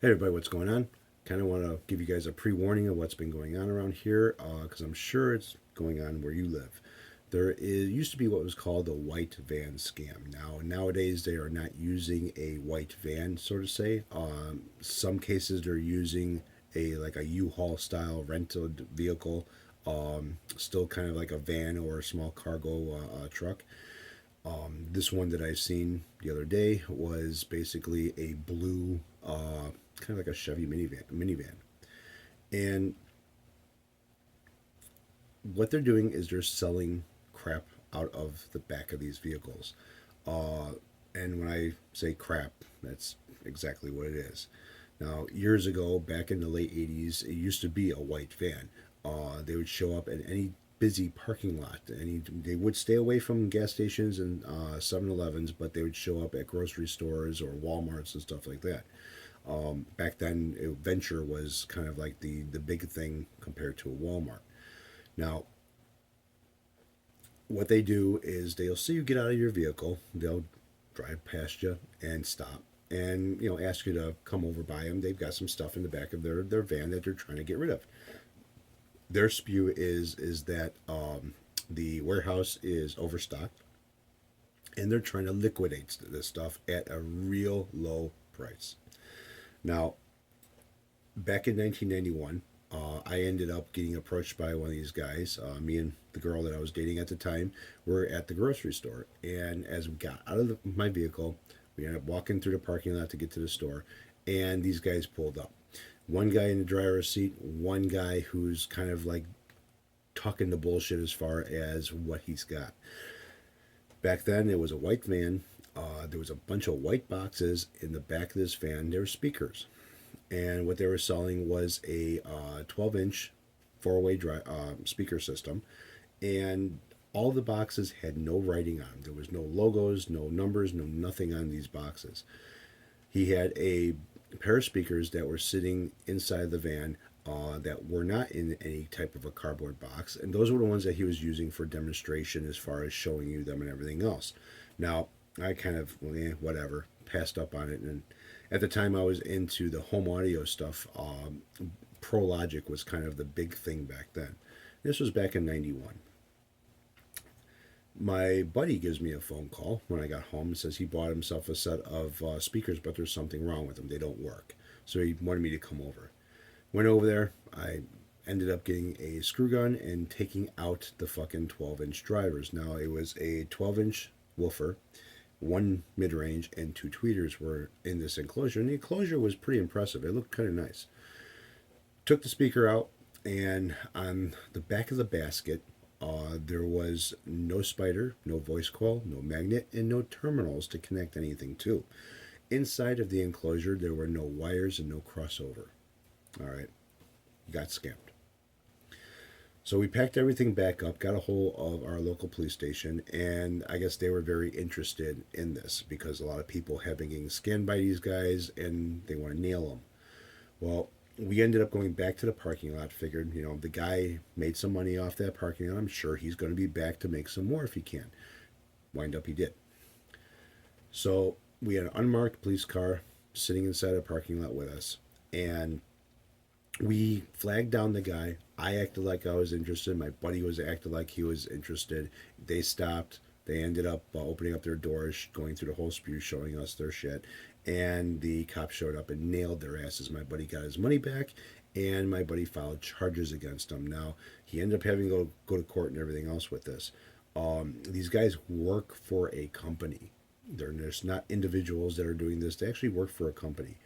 Hey everybody, what's going on? Kind of want to give you guys a pre-warning of what's been going on around here, because I'm sure it's going on where you live. Used to be what was called a white van scam. Nowadays they are not using a white van, so to say. Some cases they're using a U-Haul style rented vehicle, still kind of like a van or a small cargo truck. This one that I've seen the other day was basically a blue, kind of like a Chevy minivan. And what they're doing is they're selling crap out of the back of these vehicles. Uh, and when I say crap, that's exactly what it is. Now, years ago, back in the late 80s, it used to be a white van. They would show up at any busy parking lot. They would stay away from gas stations and 7-Elevens, but they would show up at grocery stores or Walmarts and stuff like that. Back then, Venture was kind of like the big thing compared to a Walmart. Now, what they do is they'll see you get out of your vehicle, they'll drive past you and stop and ask you to come over by them. They've got some stuff in the back of their van that they're trying to get rid of. Their spew is that the warehouse is overstocked and they're trying to liquidate this stuff at a real low price. Now, back in 1991, I ended up getting approached by one of these guys. Me and the girl that I was dating at the time were at the grocery store, and as we got out of my vehicle, we ended up walking through the parking lot to get to the store, and these guys pulled up. One guy in the driver's seat, one guy who's kind of like talking the bullshit as far as what he's got. Back then, it was a white van. There was a bunch of white boxes in the back of this van. There were speakers, and what they were selling was a 12-inch four-way speaker system, and all the boxes had no writing on them. There was no logos, no numbers, no nothing on these boxes. He had a pair of speakers that were sitting inside the van, that were not in any type of a cardboard box, and those were the ones that he was using for demonstration as far as showing you them and everything else. Now, I kind of, whatever, passed up on it, and at the time I was into the home audio stuff. Pro Logic was kind of the big thing back then. This was back in 91. My buddy gives me a phone call when I got home and says he bought himself a set of speakers, but there's something wrong with them. They don't work. So he wanted me to come over. Went over there. I ended up getting a screw gun and taking out the fucking 12-inch drivers. Now, it was a 12-inch woofer, one mid-range, and two tweeters were in this enclosure. And the enclosure was pretty impressive. It looked kind of nice. Took the speaker out, and on the back of the basket, there was no spider, no voice coil, no magnet, and no terminals to connect anything to. Inside of the enclosure, there were no wires and no crossover. All right, got scammed. So we packed everything back up, got a hold of our local police station, and I guess they were very interested in this because a lot of people have been getting scammed by these guys and they want to nail them. Well, we ended up going back to the parking lot. Figured, the guy made some money off that parking lot. I'm sure he's going to be back to make some more if he can. Wind up, he did. So we had an unmarked police car sitting inside a parking lot with us, and we flagged down the guy. I acted like I was interested. My buddy was acted like he was interested. They stopped. They ended up opening up their doors, going through the whole spew, showing us their shit. And the cops showed up and nailed their asses. My buddy got his money back, and my buddy filed charges against him. Now, he ended up having to go to court and everything else with this. These guys work for a company. They're just not individuals that are doing this. They actually work for a company.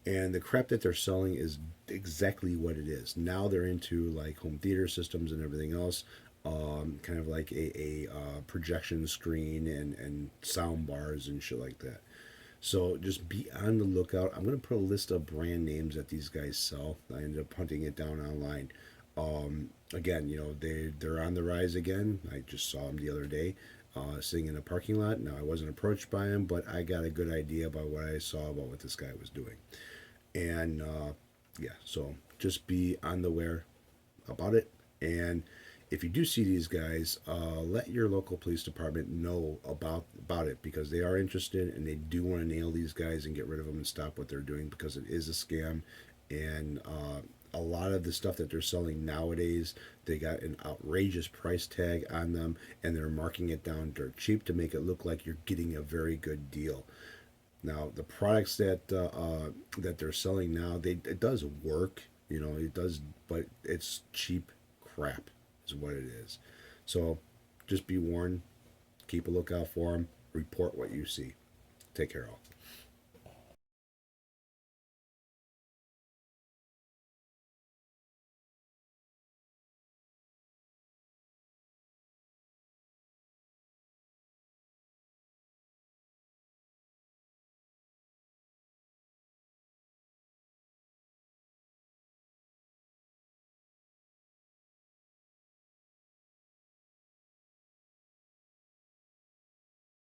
And the crap that they're selling is exactly what it is. Now they're into like home theater systems and everything else, kind of like a projection screen and sound bars and shit like that. So just be on the lookout. I'm going to put a list of brand names that these guys sell. I ended up hunting it down online. Again, they're on the rise again. I just saw them the other day, sitting in a parking lot. Now, I wasn't approached by him, but I got a good idea about what I saw about what this guy was doing. And yeah, so just be on the aware about it. And if you do see these guys, let your local police department know about it, because they are interested and they do want to nail these guys and get rid of them and stop what they're doing, because it is a scam. And a lot of the stuff that they're selling nowadays, they got an outrageous price tag on them, and they're marking it down dirt cheap to make it look like you're getting a very good deal. Now, the products that they're selling now, it does work, it does, but it's cheap crap, is what it is. So, just be warned. Keep a lookout for them. Report what you see. Take care, all.